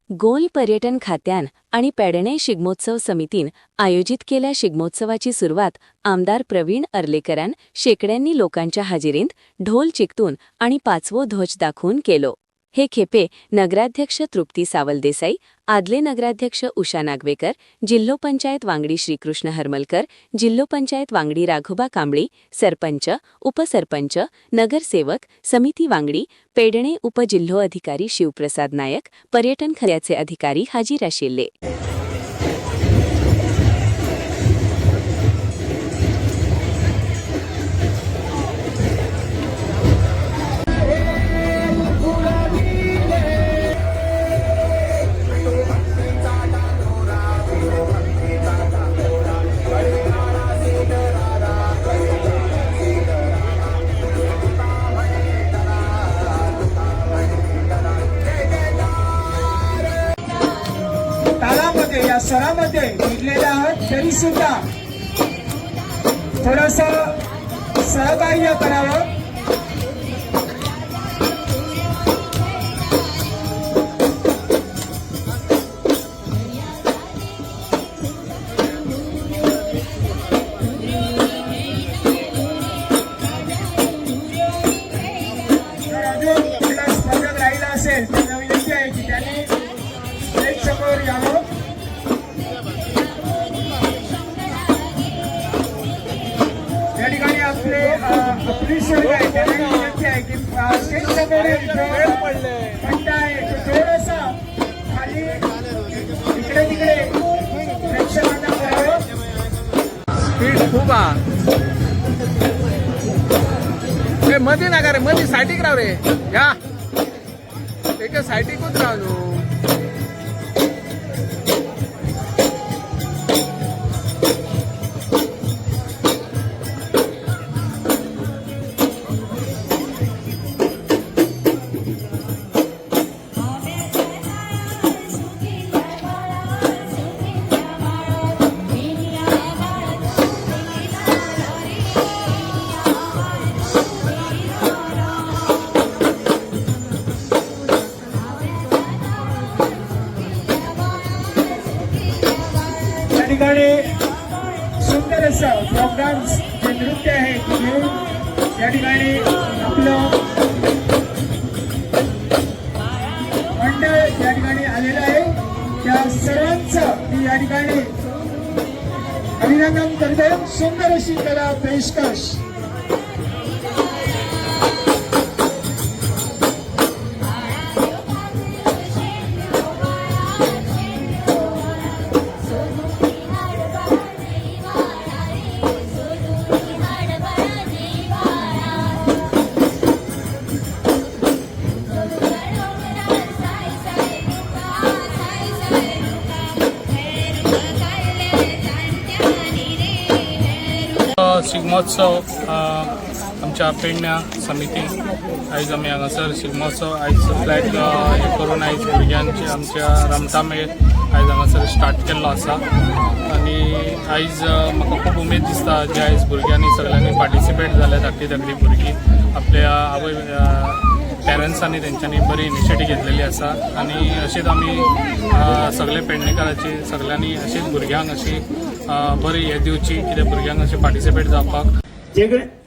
गोल पर्यटन खात्यान आणि पेडणे शिगमोत्सव समितीन आयोजित केल्या शिगमोत्सवाची सुरुवात आमदार प्रवीण अर्लेकरान शेकड्यांनी लोकांच्या हाजिरींत ढोल चिकटून आणि पाचवो ध्वज दाखवून केलो। हे खेपे नगराध्यक्ष तृप्ती सावलदेसाई, आदले नगराध्यक्ष उषा नागवेकर, जिल्हो पंचायत वांगडी श्रीकृष्ण हरमलकर, जिल्हो पंचायत वांगडी राघोबा कांबळी, सरपंच, उपसरपंच, नगरसेवक, समिती वांगडी, पेडणे उपजिल्हो अधिकारी शिवप्रसाद नायक, पर्यटन खात्याचे अधिकारी हाजीर आशिल्ले। या सरामध्ये भिडलेले आहात तरी सुद्धा थोडस सहकार्य करावं। अजून कुठला स्पर्धक राहिला असेल तर विनंती आहे की त्याने एक समोर यावं। या ठिकाणी आपली सोय आहे त्यांना विनंती आहे की स्टेज समोर खड्डा आहे तो थोडासा खाली इकडे तिकडे प्रेक्षकांना करावं। स्पीड खूप रे मध्ये नाका रे मध्ये सायटीक राव रे या एक सायटीकूच राव न्हू। या ठिकाणी सुंदर असं प्रोग्राम्स जे नृत्य आहे ते घेऊन या ठिकाणी आपलं मंडळ या ठिकाणी आलेलं आहे। त्या सर्वांचं मी या ठिकाणी अभिनंदन करतो। सुंदर अशी कला पेशकश शिगमोत्सव आमच्या पेडण्या समिती आयज आमी हांगासर शिगमोत्सव आयज फ्लॅग हे करून आयज भुरग्यांचे आमच्या रमतामेळ आयज हांगासर स्टार्ट केल्लो आसा। आनी आयज म्हाका खूब उमेद दिसता जे आयज भुरग्यांनी सगळ्यांनी पार्टिसिपेट जाले धाकटी धाकटी भुरगीं आपल्या आवय पेरंट्सांनी तेंच्यांनी बरी इनिशिएटीव घेतलेली आसा। आनी अशेंच आमी सगळे पेडणेकारांची सगळ्यांनी अशीच भुरग्यांक अशी बरी हे दिवची कित्याक भुरग्यांक अशें पार्टिसिपेट जावपाक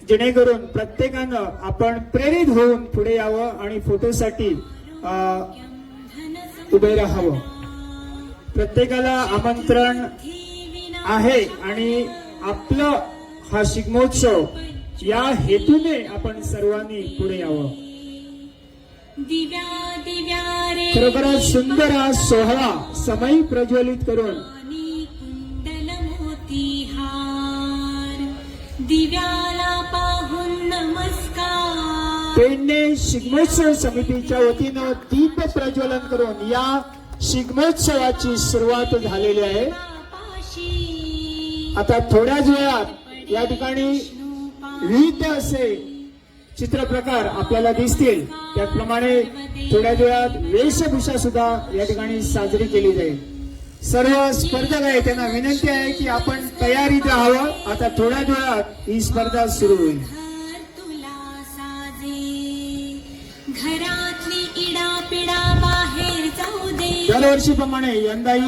जेणेकरून प्रत्येकानं आपण प्रेरित होऊन पुढे यावं आणि फोटोसाठी उभे राहावं। प्रत्येकाला आमंत्रण आहे आणि आपलं हा शिगमोत्सव या हेतूने आपण सर्वांनी पुढे यावं। खरोखरच सुंदर हा सोहळा समयी प्रज्वलित करून दिव्याला पाहून नमस्कार। पेडणे शिगमोत्सव समितीच्या वतीनं दीप प्रज्वलन करून या शिगमोत्सवाची सुरुवात झालेली आहे। आता थोड्याच वेळात या ठिकाणी विविध असे चित्रप्रकार आपल्याला दिसतील। त्याप्रमाणे थोड्याच वेळात वेशभूषा सुद्धा या ठिकाणी साजरी केली जाईल। सर्व स्पर्धक आहे त्यांना विनंती आहे की आपण तयारीत राहावं। आता थोड्या वेळात ही स्पर्धा सुरू होईल। घरातली इडा पिडा बाहेर जाऊ दे। दरवर्षीप्रमाणे यंदाही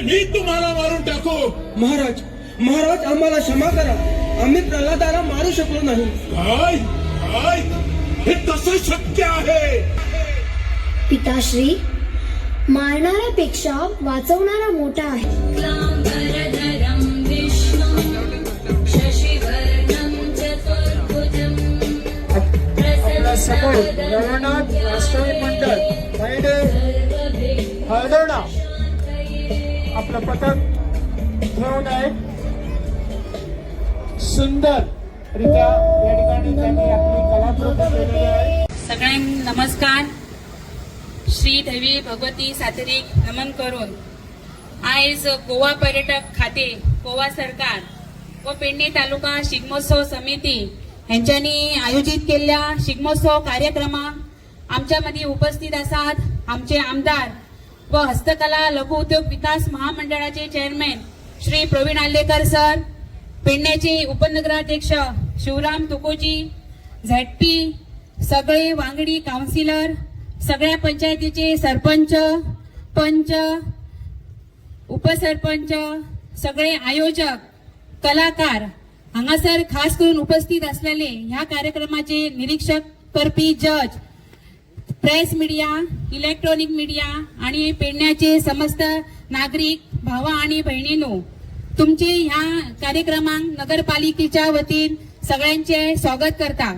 मी तुम्हाला मारून टाकू. महाराज महाराज आम्हाला क्षमा करा. आम्ही प्रल्हादाला मारू शकलो नाही. काय काय हे कसं शक्य आहे? पिताश्री, मारणाऱ्यापेक्षा वाचवणारा मोठा आहे. क्लांबरधरं विष्णुं शशिवर्णं चतुर्भुजं आपल्या सकळ रवनाथ राष्ट्रवादी मंडळ हळदोणा आपलं पथक ठेवून आहे. सुंदर रित्या या ठिकाणी त्यांनी आपली कलाकृती केलेली आहे. सगळ्यांना नमस्कार. श्री देवी भगवती सातेरीक नमन करून आयज गोवा पर्यटक खाते, गोवा सरकार व पेडणे तालुका शिगमोत्सव समिती यांच्यानी आयोजित केलेल्या शिगमोत्सव कार्यक्रमाक आमच्या मध्ये उपस्थित आसात आमचे आमदार व हस्तकला लघु उद्योग विकास महामंडळाचे चेअरमॅन श्री प्रवीण आर्लेकर सर, पेडण्याचे उपनगराध्यक्ष शिवराम तुकोजी, झेडपी सगळे वांगडी काउन्सिलर, सगळ्या पंचायतीचे सरपंच, पंच, उपसरपंच, सगळे आयोजक, कलाकार हांगासर खास करून उपस्थित असलेले ह्या कार्यक्रमाचे निरीक्षक करपी जज, प्रेस मीडिया, इलेक्ट्रॉनिक मीडिया आणि पेडण्याचे समस्त नागरिक भावा आणि बहिणींनो, तुमचे ह्या कार्यक्रमाक नगरपालिकेच्या वतीन सगळ्यांचे स्वागत करता.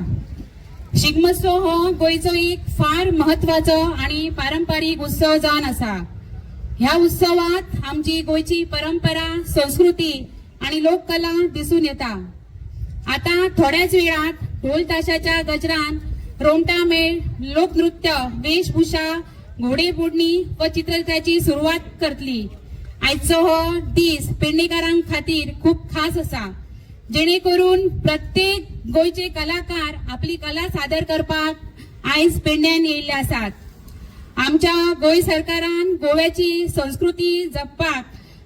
शिगमोत्सव हो गोंयचो एक फार महत्वाचो आणि पारंपरिक उत्सव जावन आसा. ह्या उत्सवात आमची गोंयची परंपरा, संस्कृती आणि लोककला दिसून येता. आता थोड्याच वेळात ढोल ताशाच्या गजरान रोमटा मेळ, लोकनृत्य, वेशभूषा, घोडेमोडणी व चित्रकलेची सुरुवात करतली. आयचो हो दीस पेडणेकारांक खातीर खूप खास आसा, जेणेकरून प्रत्येक गोंयचे कलाकार आपली कला सादर करपाक आयज पेडण्यान येयल्ले आसात. आमच्या गोंय सरकारान गोव्याची संस्कृती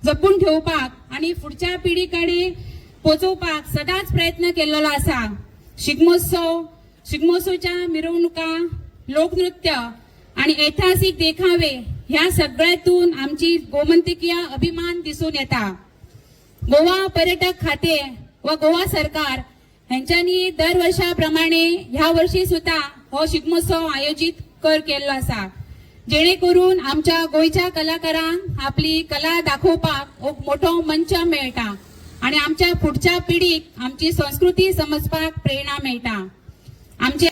जपून ठेवपाक आणि फुडच्या पिढी कडेन पोचोवपाक सदांच प्रयत्न केल्लो आसा. शिगमोत्सवच्या मिरवणुका, लोकनृत्य आणि ऐतिहासिक देखावे ह्या सगळ्यातून आमची गोमंतकीय अभिमान दिसून येता. गोवा पर्यटक खाते व गोवा सरकार यांच्यानी दर वर्षाप्रमाणे ह्या वर्षी सुद्धा हो शिगमोत्सव आयोजित केल्लो आसा, जेणेकरून आमच्या गोयच्या कलाकारांक आपली कला दाखोवपाक एक मोठो मंच मेळटा आणि आमच्या पुढच्या पिढीक आमची संस्कृती समजपाक प्रेरणा मेळटा. आमचे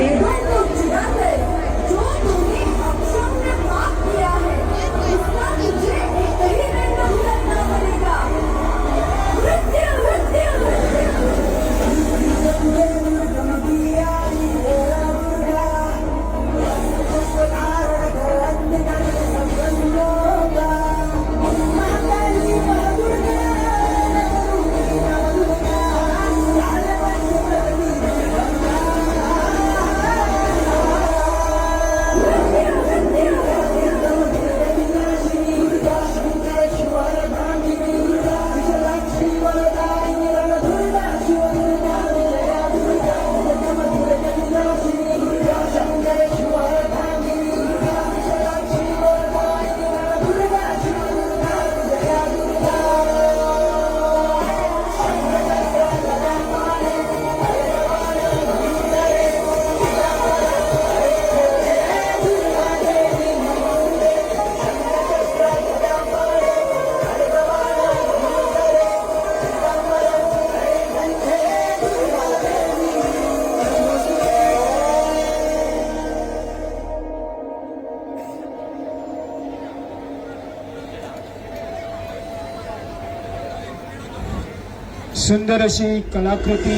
सुंदर अशी कलाकृती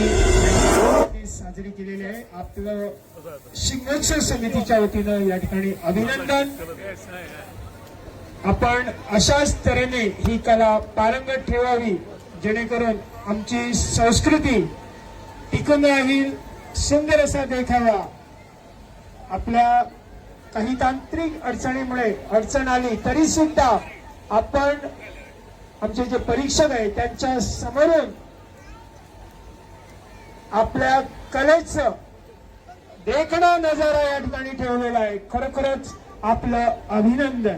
साजरी केलेली आहे. आपलं शिगमोत्सव समितीच्या वतीनं या ठिकाणी अभिनंदन. आपण अशाच तऱ्हेने ही कला पारंगत ठेवावी, जेणेकरून आमची संस्कृती टिकून राहील. सुंदर असा देखावा. आपल्या काही तांत्रिक अडचणीमुळे अडचण आली तरी सुद्धा आपण आमचे जे परीक्षक आहेत त्यांच्या समोरून आपल्या कलेचं देखणा नजारा या ठिकाणी ठेवलेला आहे. खरोखरच आपलं अभिनंदन.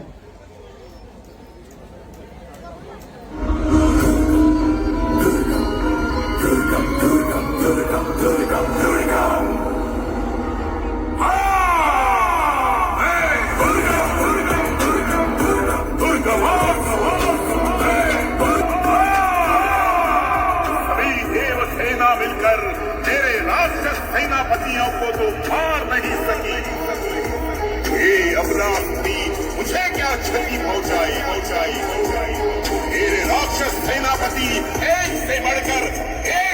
मिलकर मेरे राक्षस सेनापतियों को तो मार नहीं सकी। ये अबराधी मुझे क्या क्षति पहुंचाई। मेरे राक्षस सेनापति एक से बढ़कर एक